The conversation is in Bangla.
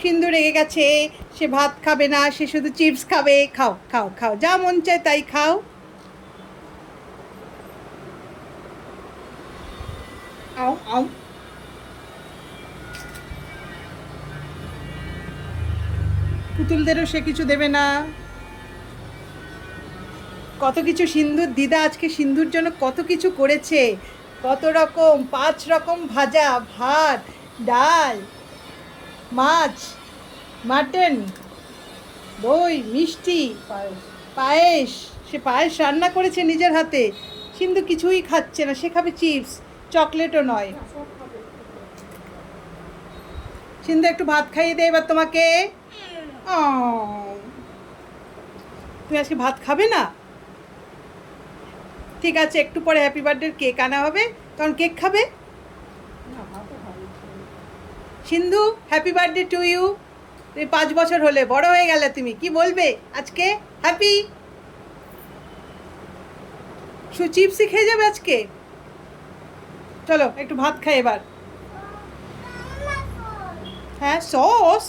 সিন্ধু রেগে গেছে, সে ভাত খাবে না, সে শুধু চিপস খাবে। খাও খাও খাও, যা মন চায় তাই খাও। আও আও। পুতুলদেরও সে কিছু দেবে না। কত কিছু সিন্ধুর দিদা আজকে সিন্ধুর জন্য কত কিছু করেছে, কত রকম, 5 রকম ভাজা, ভাত, ডাল, মাছ, মাটন, দই, মিষ্টি, পায়েস। সে পায়েস রান্না করেছে নিজের হাতে। সিন্ধু কিছুই খাচ্ছে না, সে খাবে চিপস, চকলেটও নয়। সিন্ধু একটু ভাত খাইয়ে দে এবার তোমাকে। আহ, তুমি আজকে ভাত খাবে না? ঠিক আছে, একটু পরে হ্যাপি বার্থডে কেক আনা হবে, তখন কেক খাবে। সিন্ধু, হ্যাপি বার্থডে টু ইউ। তুমি 5 বছর হলে, বড় হয়ে গেলে, তুমি কি বলবে আজকে? হ্যাপি। চিপসই খেয়ে যাবে আজকে? চলো একটু ভাত খাই এবার। হ্যাঁ, সস।